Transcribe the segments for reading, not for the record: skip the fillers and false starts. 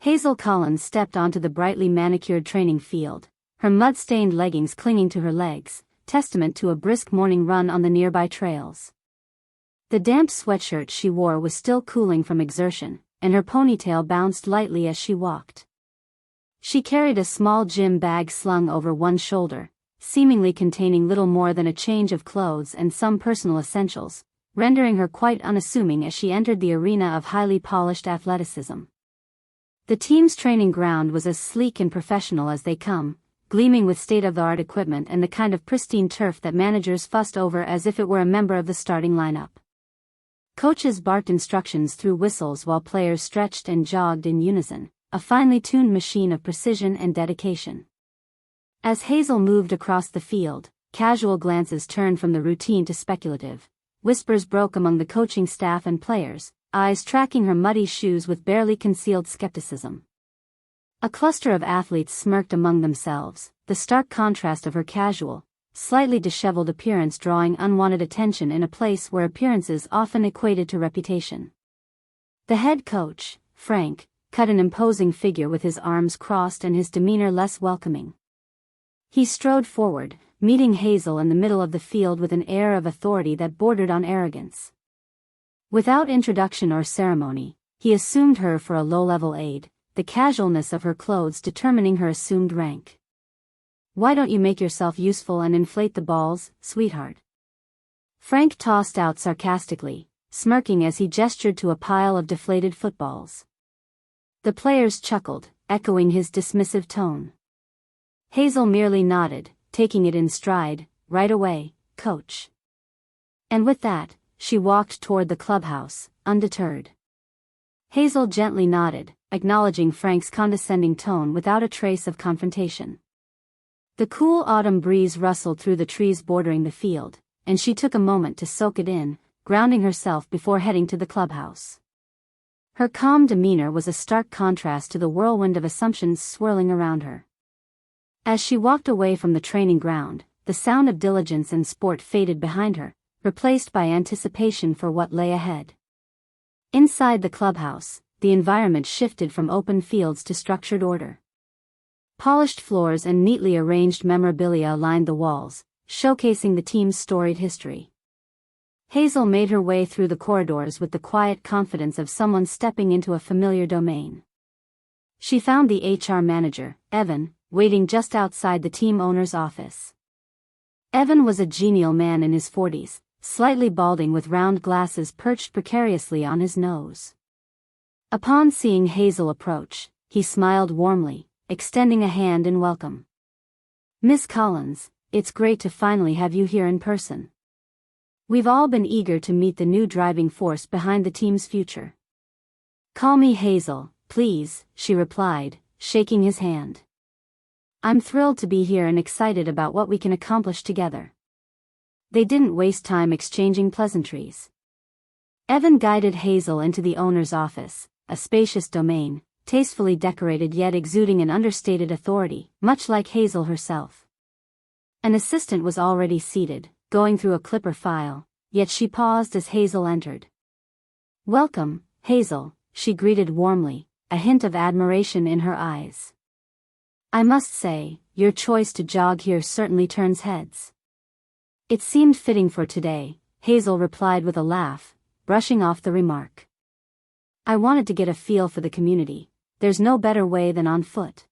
Hazel Collins stepped onto the brightly manicured training field, her mud-stained leggings clinging to her legs, testament to a brisk morning run on the nearby trails. The damp sweatshirt she wore was still cooling from exertion, and her ponytail bounced lightly as she walked. She carried a small gym bag slung over one shoulder, seemingly containing little more than a change of clothes and some personal essentials, rendering her quite unassuming as she entered the arena of highly polished athleticism. The team's training ground was as sleek and professional as they come, gleaming with state-of-the-art equipment and the kind of pristine turf that managers fussed over as if it were a member of the starting lineup. Coaches barked instructions through whistles while players stretched and jogged in unison, a finely tuned machine of precision and dedication. As Hazel moved across the field, casual glances turned from the routine to speculative. Whispers broke among the coaching staff and players, eyes tracking her muddy shoes with barely concealed skepticism. A cluster of athletes smirked among themselves, the stark contrast of her casual, slightly disheveled appearance drawing unwanted attention in a place where appearances often equated to reputation. The head coach, Frank, cut an imposing figure with his arms crossed and his demeanor less welcoming. He strode forward, meeting Hazel in the middle of the field with an air of authority that bordered on arrogance. Without introduction or ceremony, he assumed her for a low-level aide, the casualness of her clothes determining her assumed rank. "Why don't you make yourself useful and inflate the balls, sweetheart?" Frank tossed out sarcastically, smirking as he gestured to a pile of deflated footballs. The players chuckled, echoing his dismissive tone. Hazel merely nodded, taking it in stride. "Right away, coach." And with that, she walked toward the clubhouse, undeterred. Hazel gently nodded, acknowledging Frank's condescending tone without a trace of confrontation. The cool autumn breeze rustled through the trees bordering the field, and she took a moment to soak it in, grounding herself before heading to the clubhouse. Her calm demeanor was a stark contrast to the whirlwind of assumptions swirling around her. As she walked away from the training ground, the sound of diligence and sport faded behind her, replaced by anticipation for what lay ahead. Inside the clubhouse, the environment shifted from open fields to structured order. Polished floors and neatly arranged memorabilia lined the walls, showcasing the team's storied history. Hazel made her way through the corridors with the quiet confidence of someone stepping into a familiar domain. She found the HR manager, Evan, waiting just outside the team owner's office. Evan was a genial man in his 40s, slightly balding with round glasses perched precariously on his nose. Upon seeing Hazel approach, he smiled warmly, extending a hand in welcome. "Miss Collins, it's great to finally have you here in person. We've all been eager to meet the new driving force behind the team's future." "Call me Hazel, please," she replied, shaking his hand. "I'm thrilled to be here and excited about what we can accomplish together." They didn't waste time exchanging pleasantries. Evan guided Hazel into the owner's office, a spacious domain, tastefully decorated yet exuding an understated authority, much like Hazel herself. An assistant was already seated, going through a clipper file, yet she paused as Hazel entered. "Welcome, Hazel," she greeted warmly, a hint of admiration in her eyes. "I must say, your choice to jog here certainly turns heads." "It seemed fitting for today," Hazel replied with a laugh, brushing off the remark. "I wanted to get a feel for the community. There's no better way than on foot."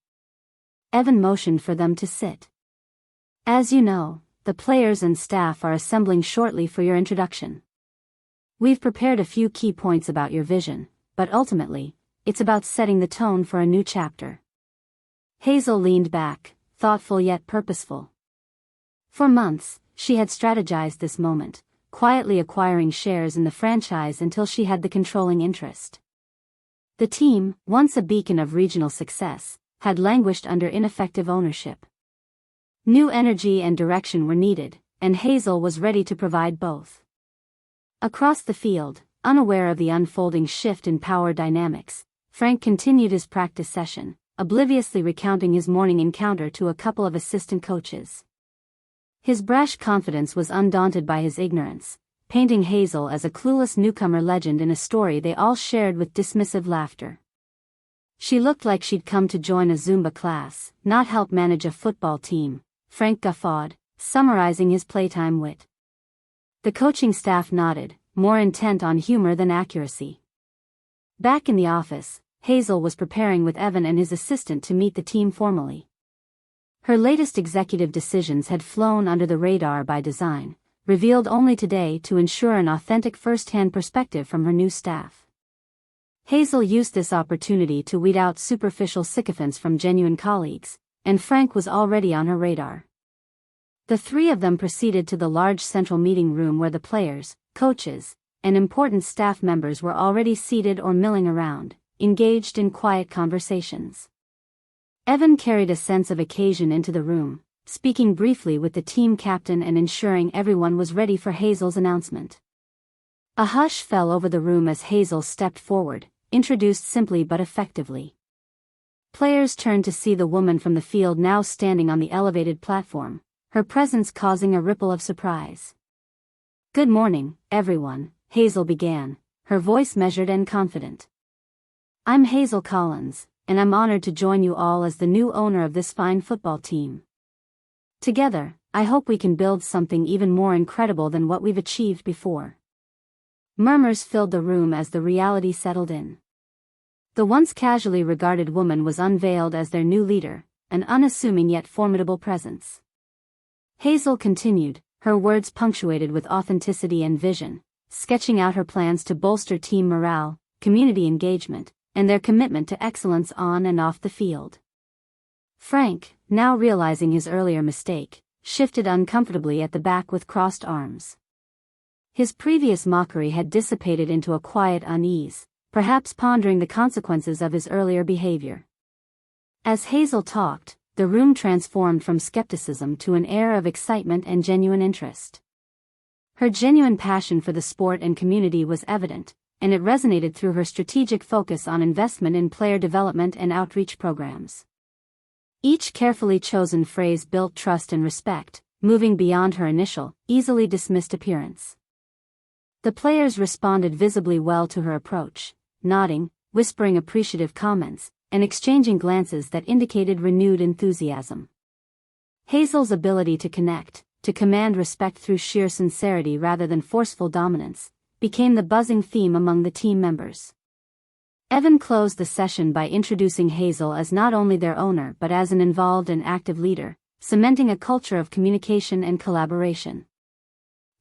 Evan motioned for them to sit. "As you know, the players and staff are assembling shortly for your introduction. We've prepared a few key points about your vision, but ultimately, it's about setting the tone for a new chapter." Hazel leaned back, thoughtful yet purposeful. For months, she had strategized this moment, quietly acquiring shares in the franchise until she had the controlling interest. The team, once a beacon of regional success, had languished under ineffective ownership. New energy and direction were needed, and Hazel was ready to provide both. Across the field, unaware of the unfolding shift in power dynamics, Frank continued his practice session, obliviously recounting his morning encounter to a couple of assistant coaches. His brash confidence was undaunted by his ignorance, painting Hazel as a clueless newcomer legend in a story they all shared with dismissive laughter. She looked like she'd come to join a Zumba class, not help manage a football team, Frank guffawed, summarizing his playtime wit. The coaching staff nodded, more intent on humor than accuracy. Back in the office, Hazel was preparing with Evan and his assistant to meet the team formally. Her latest executive decisions had flown under the radar by design, revealed only today to ensure an authentic first-hand perspective from her new staff. Hazel used this opportunity to weed out superficial sycophants from genuine colleagues, and Frank was already on her radar. The three of them proceeded to the large central meeting room where the players, coaches, and important staff members were already seated or milling around, engaged in quiet conversations. Evan carried a sense of occasion into the room, speaking briefly with the team captain and ensuring everyone was ready for Hazel's announcement. A hush fell over the room as Hazel stepped forward, introduced simply but effectively. Players turned to see the woman from the field now standing on the elevated platform, her presence causing a ripple of surprise. "Good morning, everyone," Hazel began, her voice measured and confident. "I'm Hazel Collins, and I'm honored to join you all as the new owner of this fine football team. Together, I hope we can build something even more incredible than what we've achieved before." Murmurs filled the room as the reality settled in. The once casually regarded woman was unveiled as their new leader, an unassuming yet formidable presence. Hazel continued, her words punctuated with authenticity and vision, sketching out her plans to bolster team morale, community engagement, and their commitment to excellence on and off the field. Frank, now realizing his earlier mistake, shifted uncomfortably at the back with crossed arms. His previous mockery had dissipated into a quiet unease, perhaps pondering the consequences of his earlier behavior. As Hazel talked, the room transformed from skepticism to an air of excitement and genuine interest. Her genuine passion for the sport and community was evident, and it resonated through her strategic focus on investment in player development and outreach programs. Each carefully chosen phrase built trust and respect, moving beyond her initial, easily dismissed appearance. The players responded visibly well to her approach, nodding, whispering appreciative comments, and exchanging glances that indicated renewed enthusiasm. Hazel's ability to connect, to command respect through sheer sincerity rather than forceful dominance, became the buzzing theme among the team members. Evan closed the session by introducing Hazel as not only their owner but as an involved and active leader, cementing a culture of communication and collaboration.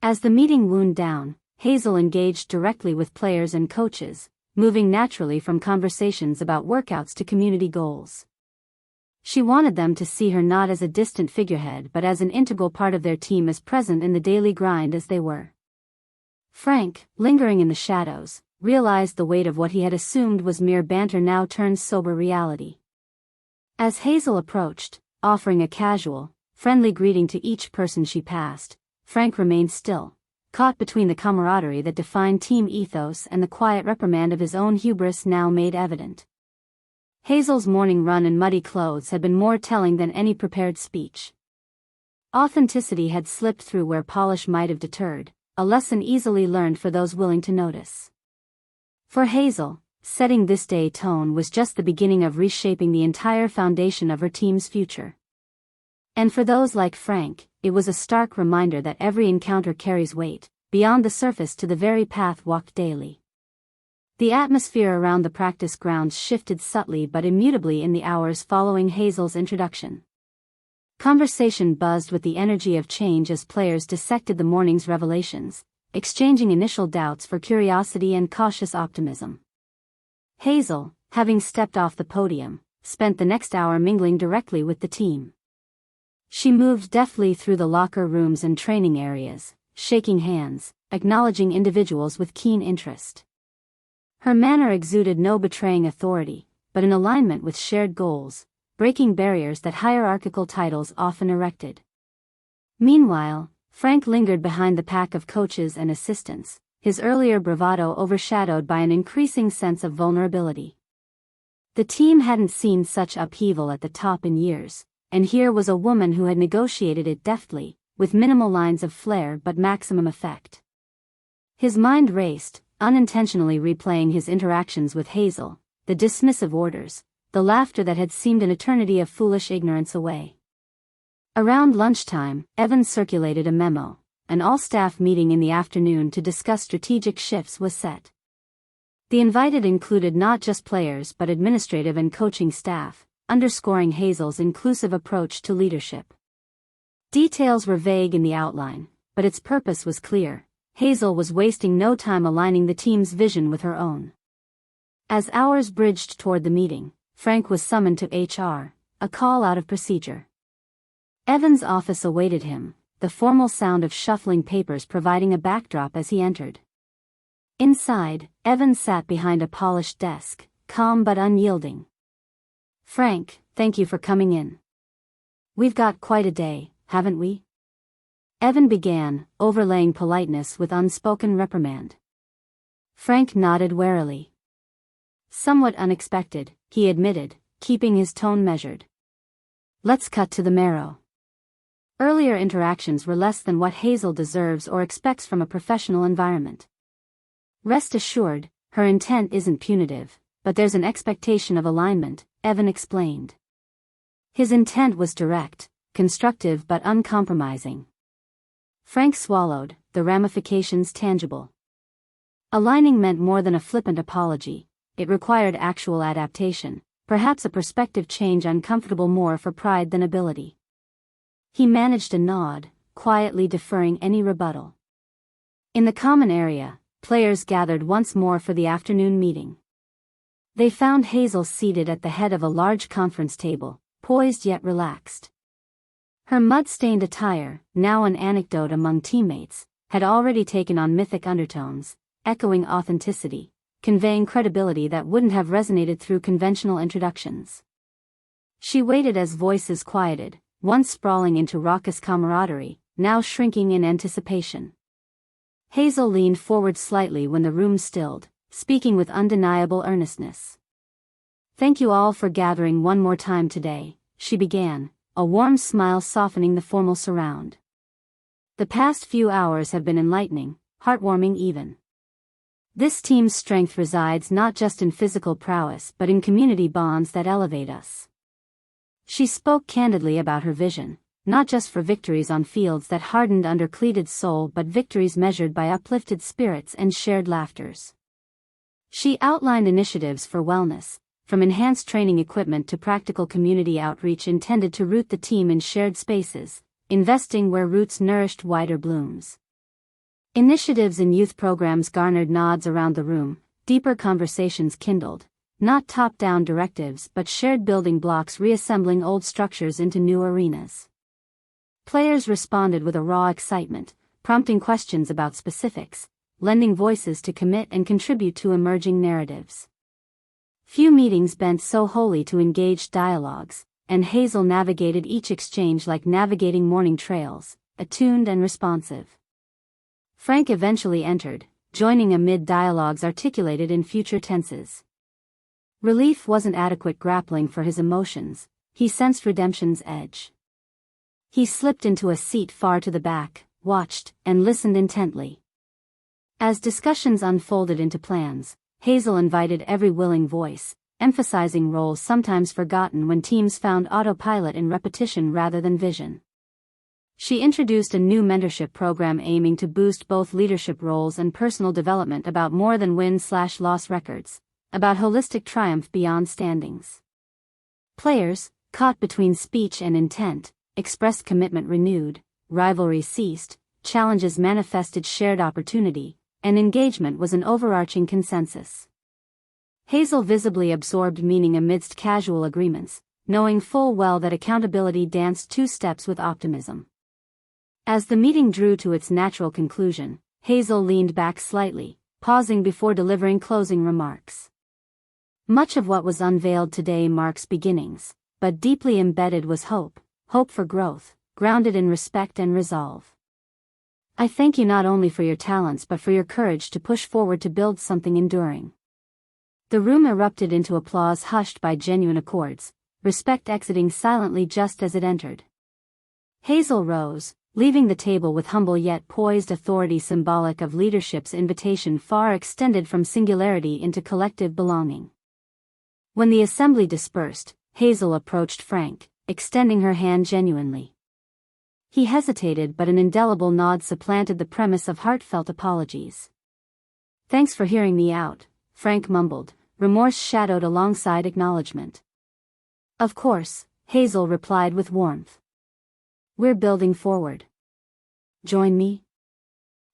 As the meeting wound down, Hazel engaged directly with players and coaches, moving naturally from conversations about workouts to community goals. She wanted them to see her not as a distant figurehead but as an integral part of their team, as present in the daily grind as they were. Frank, lingering in the shadows, realized the weight of what he had assumed was mere banter now turned sober reality. As Hazel approached, offering a casual, friendly greeting to each person she passed, Frank remained still, caught between the camaraderie that defined team ethos and the quiet reprimand of his own hubris now made evident. Hazel's morning run in muddy clothes had been more telling than any prepared speech. Authenticity had slipped through where polish might have deterred, a lesson easily learned for those willing to notice. For Hazel, setting this day tone was just the beginning of reshaping the entire foundation of her team's future. And for those like Frank, it was a stark reminder that every encounter carries weight, beyond the surface to the very path walked daily. The atmosphere around the practice grounds shifted subtly but immutably in the hours following Hazel's introduction. Conversation buzzed with the energy of change as players dissected the morning's revelations, exchanging initial doubts for curiosity and cautious optimism. Hazel, having stepped off the podium, spent the next hour mingling directly with the team. She moved deftly through the locker rooms and training areas, shaking hands, acknowledging individuals with keen interest. Her manner exuded no betraying authority, but an alignment with shared goals, breaking barriers that hierarchical titles often erected. Meanwhile, Frank lingered behind the pack of coaches and assistants, his earlier bravado overshadowed by an increasing sense of vulnerability. The team hadn't seen such upheaval at the top in years, and here was a woman who had negotiated it deftly, with minimal lines of flair but maximum effect. His mind raced, unintentionally replaying his interactions with Hazel, the dismissive orders, the laughter that had seemed an eternity of foolish ignorance away. Around lunchtime, Evans circulated a memo. An all-staff meeting in the afternoon to discuss strategic shifts was set. The invited included not just players but administrative and coaching staff, underscoring Hazel's inclusive approach to leadership. Details were vague in the outline, but its purpose was clear. Hazel was wasting no time aligning the team's vision with her own. As hours bridged toward the meeting, Frank was summoned to HR, a call out of procedure. Evans' office awaited him, the formal sound of shuffling papers providing a backdrop as he entered. Inside, Evans sat behind a polished desk, calm but unyielding. "Frank, thank you for coming in. We've got quite a day, haven't we?" Evan began, overlaying politeness with unspoken reprimand. Frank nodded warily. "Somewhat unexpected," he admitted, keeping his tone measured. "Let's cut to the marrow. Earlier interactions were less than what Hazel deserves or expects from a professional environment. Rest assured, her intent isn't punitive, but there's an expectation of alignment," Evan explained. His intent was direct, constructive but uncompromising. Frank swallowed, the ramifications tangible. Aligning meant more than a flippant apology. It required actual adaptation, perhaps a perspective change uncomfortable more for pride than ability. He managed a nod, quietly deferring any rebuttal. In the common area, players gathered once more for the afternoon meeting. They found Hazel seated at the head of a large conference table, poised yet relaxed. Her mud-stained attire, now an anecdote among teammates, had already taken on mythic undertones, echoing authenticity, conveying credibility that wouldn't have resonated through conventional introductions. She waited as voices quieted, once sprawling into raucous camaraderie, now shrinking in anticipation. Hazel leaned forward slightly when the room stilled, speaking with undeniable earnestness. "Thank you all for gathering one more time today," she began, a warm smile softening the formal surround. "The past few hours have been enlightening, heartwarming even. This team's strength resides not just in physical prowess but in community bonds that elevate us." She spoke candidly about her vision, not just for victories on fields that hardened under cleated soul but victories measured by uplifted spirits and shared laughters. She outlined initiatives for wellness, from enhanced training equipment to practical community outreach intended to root the team in shared spaces, investing where roots nourished wider blooms. Initiatives in youth programs garnered nods around the room, deeper conversations kindled, not top-down directives but shared building blocks reassembling old structures into new arenas. Players responded with a raw excitement, prompting questions about specifics, lending voices to commit and contribute to emerging narratives. Few meetings bent so wholly to engaged dialogues, and Hazel navigated each exchange like navigating morning trails, attuned and responsive. Frank eventually entered, joining amid dialogues articulated in future tenses. Relief wasn't adequate grappling for his emotions, he sensed redemption's edge. He slipped into a seat far to the back, watched, and listened intently. As discussions unfolded into plans, Hazel invited every willing voice, emphasizing roles sometimes forgotten when teams found autopilot in repetition rather than vision. She introduced a new mentorship program aiming to boost both leadership roles and personal development about more than win/loss records, about holistic triumph beyond standings. Players, caught between speech and intent, expressed commitment renewed, rivalry ceased, challenges manifested shared opportunity, and engagement was an overarching consensus. Hazel visibly absorbed meaning amidst casual agreements, knowing full well that accountability danced two steps with optimism. As the meeting drew to its natural conclusion, Hazel leaned back slightly, pausing before delivering closing remarks. Much of what was unveiled today marks beginnings, but deeply embedded was hope for growth, grounded in respect and resolve. I thank you not only for your talents but for your courage to push forward to build something enduring. The room erupted into applause hushed by genuine accords, respect exiting silently just as it entered. Hazel rose, leaving the table with humble yet poised authority symbolic of leadership's invitation far extended from singularity into collective belonging. When the assembly dispersed, Hazel approached Frank, extending her hand genuinely. He hesitated, but an indelible nod supplanted the premise of heartfelt apologies. "Thanks for hearing me out," Frank mumbled, remorse shadowed alongside acknowledgement. "Of course," Hazel replied with warmth. "We're building forward. Join me?"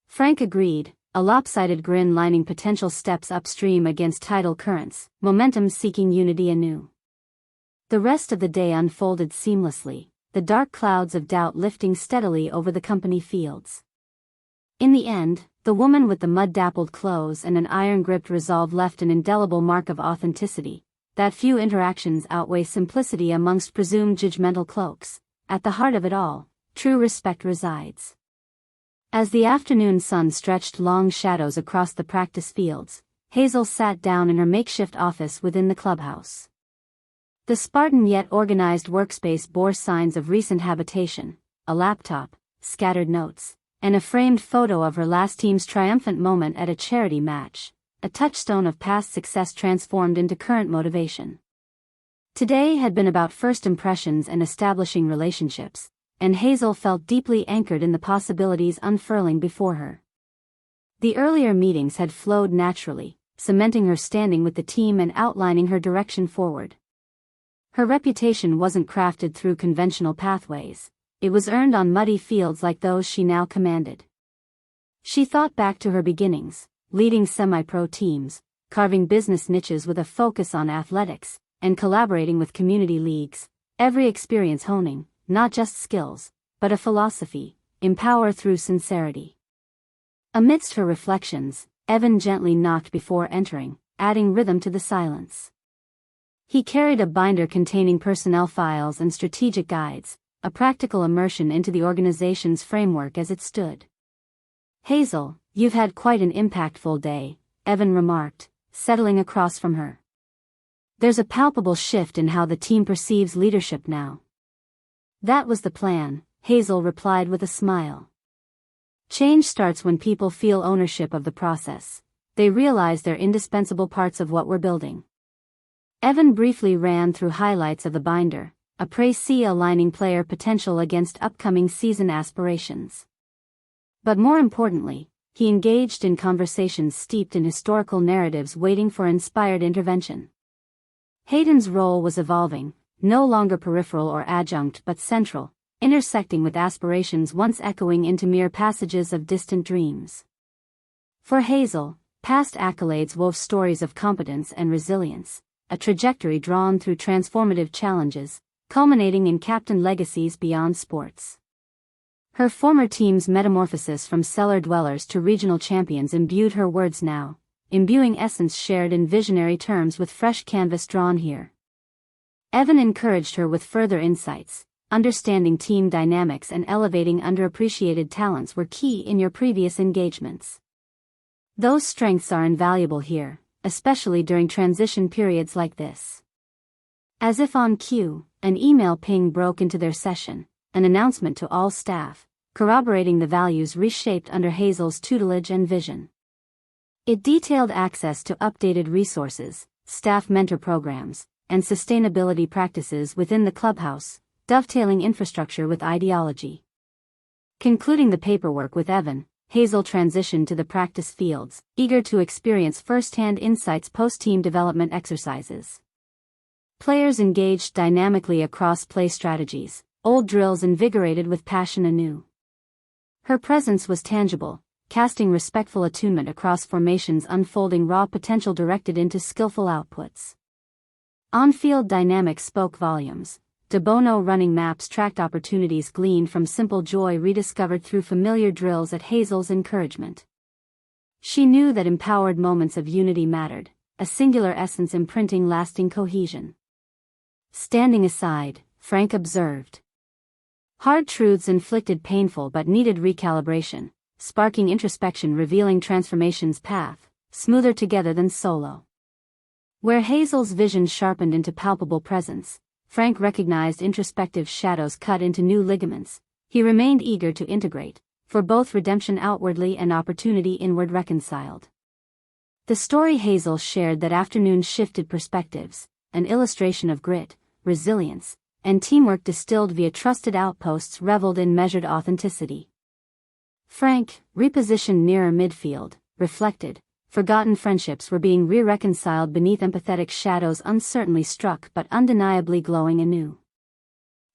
Frank agreed, a lopsided grin lining potential steps upstream against tidal currents, momentum seeking unity anew. The rest of the day unfolded seamlessly, the dark clouds of doubt lifting steadily over the company fields. In the end, the woman with the mud-dappled clothes and an iron-gripped resolve left an indelible mark of authenticity, that few interactions outweigh simplicity amongst presumed judgmental cloaks. At the heart of it all, true respect resides. As the afternoon sun stretched long shadows across the practice fields, Hazel sat down in her makeshift office within the clubhouse. The Spartan yet organized workspace bore signs of recent habitation: a laptop, scattered notes, and a framed photo of her last team's triumphant moment at a charity match, a touchstone of past success transformed into current motivation. Today had been about first impressions and establishing relationships, and Hazel felt deeply anchored in the possibilities unfurling before her. The earlier meetings had flowed naturally, cementing her standing with the team and outlining her direction forward. Her reputation wasn't crafted through conventional pathways, it was earned on muddy fields like those she now commanded. She thought back to her beginnings, leading semi-pro teams, carving business niches with a focus on athletics, and collaborating with community leagues, every experience honing, not just skills, but a philosophy: empower through sincerity. Amidst her reflections, Evan gently knocked before entering, adding rhythm to the silence. He carried a binder containing personnel files and strategic guides, a practical immersion into the organization's framework as it stood. "Hazel, you've had quite an impactful day," Evan remarked, settling across from her. "There's a palpable shift in how the team perceives leadership now." "That was the plan," Hazel replied with a smile. "Change starts when people feel ownership of the process. They realize they're indispensable parts of what we're building." Evan briefly ran through highlights of the binder, a précis aligning player potential against upcoming season aspirations. But more importantly, he engaged in conversations steeped in historical narratives waiting for inspired intervention. Hayden's role was evolving, no longer peripheral or adjunct but central, intersecting with aspirations once echoing into mere passages of distant dreams. For Hazel, past accolades wove stories of competence and resilience, a trajectory drawn through transformative challenges, culminating in captain legacies beyond sports. Her former team's metamorphosis from cellar dwellers to regional champions imbued her words now, imbuing essence shared in visionary terms with fresh canvas drawn here. Evan encouraged her with further insights. Understanding team dynamics and elevating underappreciated talents were key in your previous engagements. Those strengths are invaluable here, especially during transition periods like this. As if on cue, an email ping broke into their session, an announcement to all staff, corroborating the values reshaped under Hazel's tutelage and vision. It detailed access to updated resources, staff mentor programs, and sustainability practices within the clubhouse, dovetailing infrastructure with ideology. Concluding the paperwork with Evan, Hazel transitioned to the practice fields, eager to experience first-hand insights post-team development exercises. Players engaged dynamically across play strategies, old drills invigorated with passion anew. Her presence was tangible, casting respectful attunement across formations, unfolding raw potential directed into skillful outputs. On-field dynamics spoke volumes. De Bono running maps tracked opportunities gleaned from simple joy rediscovered through familiar drills at Hazel's encouragement. She knew that empowered moments of unity mattered, a singular essence imprinting lasting cohesion. Standing aside, Frank observed. Hard truths inflicted painful but needed recalibration, sparking introspection, revealing transformation's path, smoother together than solo. Where Hazel's vision sharpened into palpable presence, Frank recognized introspective shadows cut into new ligaments. He remained eager to integrate, for both redemption outwardly and opportunity inward reconciled. The story Hazel shared that afternoon shifted perspectives, an illustration of grit, resilience, and teamwork distilled via trusted outposts reveled in measured authenticity. Frank, repositioned nearer midfield, reflected. Forgotten friendships were being re-reconciled beneath empathetic shadows uncertainly struck but undeniably glowing anew.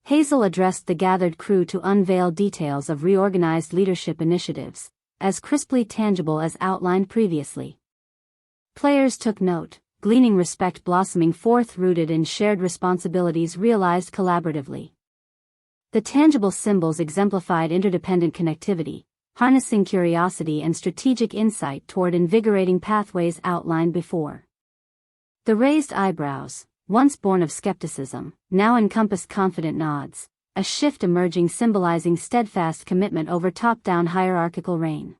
Hazel addressed the gathered crew to unveil details of reorganized leadership initiatives, as crisply tangible as outlined previously. Players took note, gleaning respect blossoming forth rooted in shared responsibilities realized collaboratively. The tangible symbols exemplified interdependent connectivity, harnessing curiosity and strategic insight toward invigorating pathways outlined before. The raised eyebrows, once born of skepticism, now encompassed confident nods, a shift emerging symbolizing steadfast commitment over top-down hierarchical reign.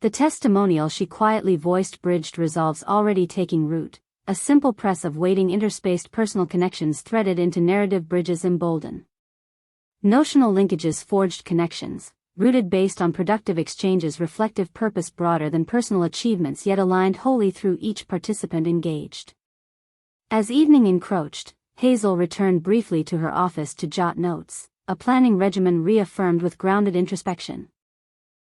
The testimonial she quietly voiced bridged resolves already taking root, a simple press of waiting interspaced personal connections threaded into narrative bridges embolden. Notional linkages forged connections, rooted based on productive exchanges reflective purpose broader than personal achievements yet aligned wholly through each participant engaged. As evening encroached, Hazel returned briefly to her office to jot notes, a planning regimen reaffirmed with grounded introspection.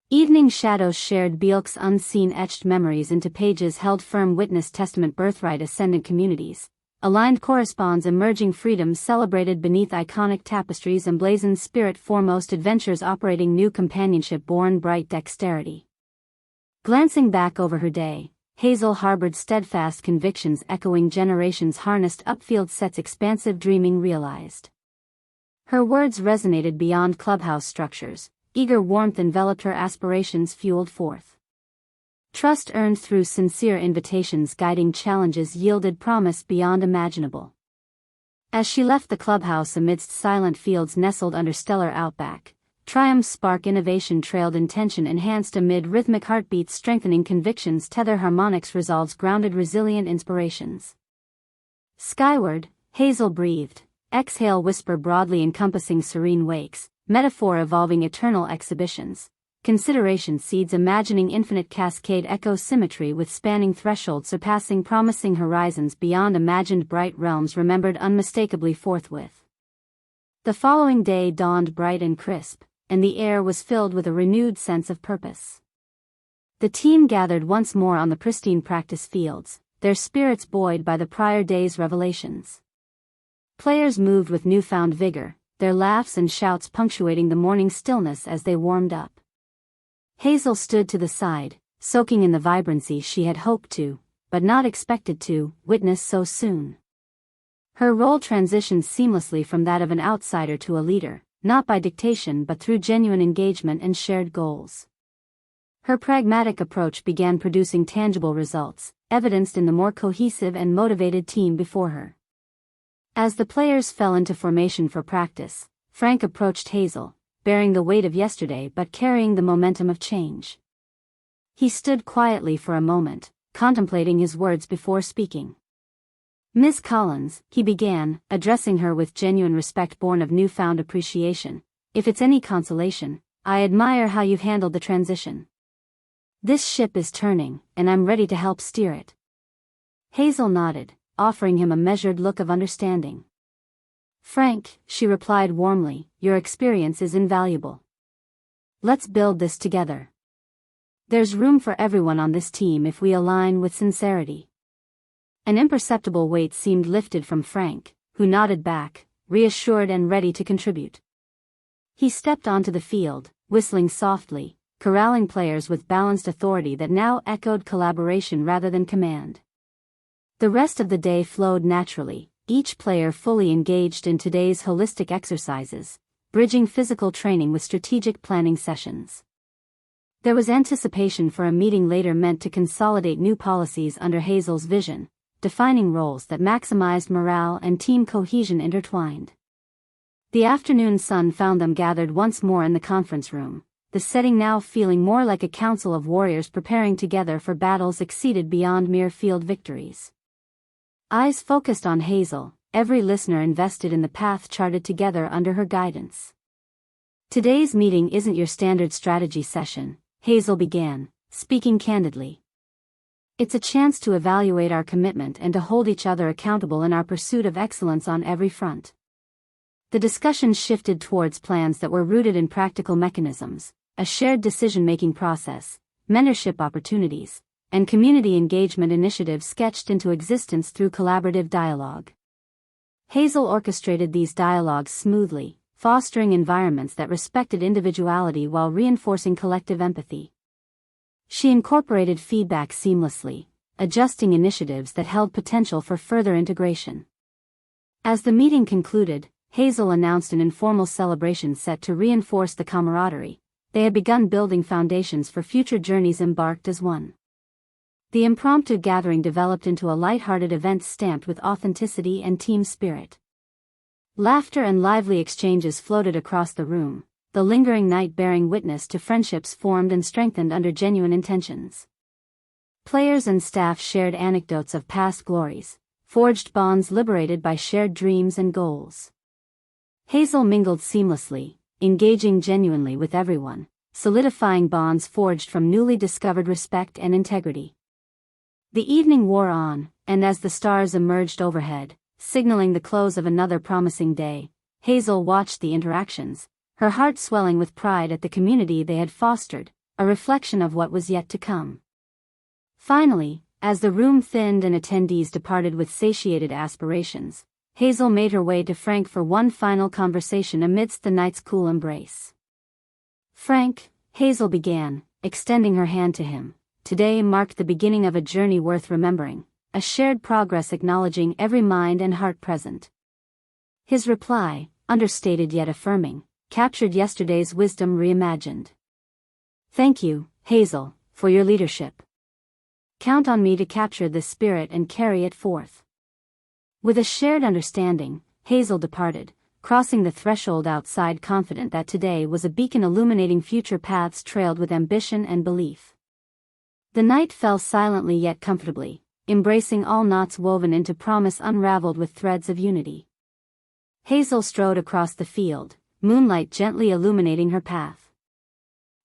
Evening shadows shared Bielk's unseen etched memories into pages held firm witness testament birthright ascendant communities. Aligned corresponds emerging freedoms celebrated beneath iconic tapestries emblazoned spirit foremost adventures operating new companionship born bright dexterity. Glancing back over her day, Hazel harbored steadfast convictions echoing generations harnessed upfield sets expansive dreaming realized. Her words resonated beyond clubhouse structures, eager warmth enveloped her aspirations fueled forth. Trust earned through sincere invitations guiding challenges yielded promise beyond imaginable. As she left the clubhouse amidst silent fields nestled under stellar outback, triumph's spark innovation trailed intention enhanced amid rhythmic heartbeats strengthening convictions tether harmonics resolves grounded resilient inspirations. Skyward, Hazel breathed, exhale whisper broadly encompassing serene wakes, metaphor evolving eternal exhibitions, consideration seeds imagining infinite cascade echo symmetry with spanning thresholds surpassing promising horizons beyond imagined bright realms remembered unmistakably forthwith. The following day dawned bright and crisp, and the air was filled with a renewed sense of purpose. The team gathered once more on the pristine practice fields, their spirits buoyed by the prior day's revelations. Players moved with newfound vigor, their laughs and shouts punctuating the morning stillness as they warmed up. Hazel stood to the side, soaking in the vibrancy she had hoped to, but not expected to, witness so soon. Her role transitioned seamlessly from that of an outsider to a leader, not by dictation but through genuine engagement and shared goals. Her pragmatic approach began producing tangible results, evidenced in the more cohesive and motivated team before her. As the players fell into formation for practice, Frank approached Hazel, bearing the weight of yesterday but carrying the momentum of change. He stood quietly for a moment, contemplating his words before speaking. "Miss Collins," he began, addressing her with genuine respect born of newfound appreciation, "if it's any consolation, I admire how you've handled the transition. This ship is turning, and I'm ready to help steer it." Hazel nodded, offering him a measured look of understanding. "Frank," she replied warmly, "your experience is invaluable. Let's build this together. There's room for everyone on this team if we align with sincerity." An imperceptible weight seemed lifted from Frank, who nodded back, reassured and ready to contribute. He stepped onto the field, whistling softly, corralling players with balanced authority that now echoed collaboration rather than command. The rest of the day flowed naturally, each player fully engaged in today's holistic exercises, bridging physical training with strategic planning sessions. There was anticipation for a meeting later meant to consolidate new policies under Hazel's vision, defining roles that maximized morale and team cohesion intertwined. The afternoon sun found them gathered once more in the conference room, the setting now feeling more like a council of warriors preparing together for battles exceeded beyond mere field victories. Eyes focused on Hazel, every listener invested in the path charted together under her guidance. "Today's meeting isn't your standard strategy session," Hazel began, speaking candidly. It's a chance to evaluate our commitment and to hold each other accountable in our pursuit of excellence on every front. The discussion shifted towards plans that were rooted in practical mechanisms, a shared decision-making process, mentorship opportunities, and community engagement initiatives sketched into existence through collaborative dialogue. Hazel orchestrated these dialogues smoothly, fostering environments that respected individuality while reinforcing collective empathy. She incorporated feedback seamlessly, adjusting initiatives that held potential for further integration. As the meeting concluded, Hazel announced an informal celebration set to reinforce the camaraderie. They had begun building foundations for future journeys embarked as one. The impromptu gathering developed into a light-hearted event stamped with authenticity and team spirit. Laughter and lively exchanges floated across the room, the lingering night bearing witness to friendships formed and strengthened under genuine intentions. Players and staff shared anecdotes of past glories, forged bonds liberated by shared dreams and goals. Hazel mingled seamlessly, engaging genuinely with everyone, solidifying bonds forged from newly discovered respect and integrity. The evening wore on, and as the stars emerged overhead, signaling the close of another promising day, Hazel watched the interactions, her heart swelling with pride at the community they had fostered, a reflection of what was yet to come. Finally, as the room thinned and attendees departed with satiated aspirations, Hazel made her way to Frank for one final conversation amidst the night's cool embrace. "Frank," Hazel began, extending her hand to him, "today marked the beginning of a journey worth remembering, a shared progress acknowledging every mind and heart present." His reply, understated yet affirming, captured yesterday's wisdom reimagined. "Thank you, Hazel, for your leadership. Count on me to capture this spirit and carry it forth." With a shared understanding, Hazel departed, crossing the threshold outside confident that today was a beacon illuminating future paths trailed with ambition and belief. The night fell silently yet comfortably, embracing all knots woven into promise unraveled with threads of unity. Hazel strode across the field, moonlight gently illuminating her path.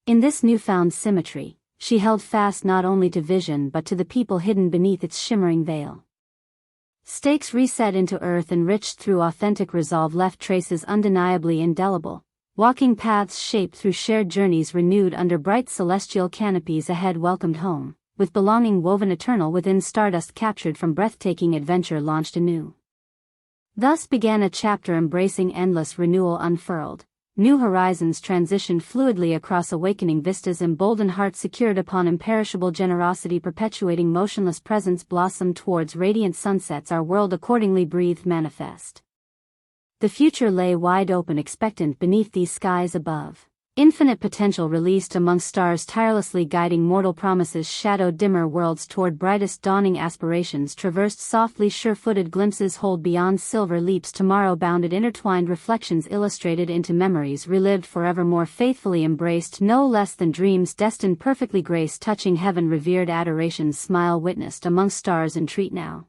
In this newfound symmetry, she held fast not only to vision but to the people hidden beneath its shimmering veil. Stakes reset into earth enriched through authentic resolve left traces undeniably indelible, walking paths shaped through shared journeys renewed under bright celestial canopies ahead welcomed home, with belonging woven eternal within stardust captured from breathtaking adventure launched anew. Thus began a chapter embracing endless renewal unfurled, new horizons transitioned fluidly across awakening vistas emboldened hearts secured upon imperishable generosity perpetuating motionless presence blossomed towards radiant sunsets our world accordingly breathed manifest. The future lay wide open expectant beneath these skies above. Infinite potential released among stars tirelessly guiding mortal promises shadowed dimmer worlds toward brightest dawning aspirations traversed softly sure-footed glimpses hold beyond silver leaps tomorrow bounded intertwined reflections illustrated into memories relived forevermore faithfully embraced no less than dreams destined perfectly graced touching heaven revered adorations smile witnessed among stars entreat now.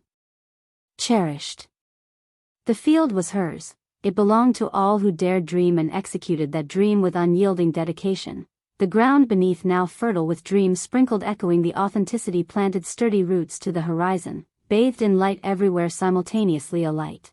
Cherished. The field was hers. It belonged to all who dared dream and executed that dream with unyielding dedication. The ground beneath now fertile with dreams sprinkled echoing the authenticity planted sturdy roots to the horizon, bathed in light everywhere simultaneously alight.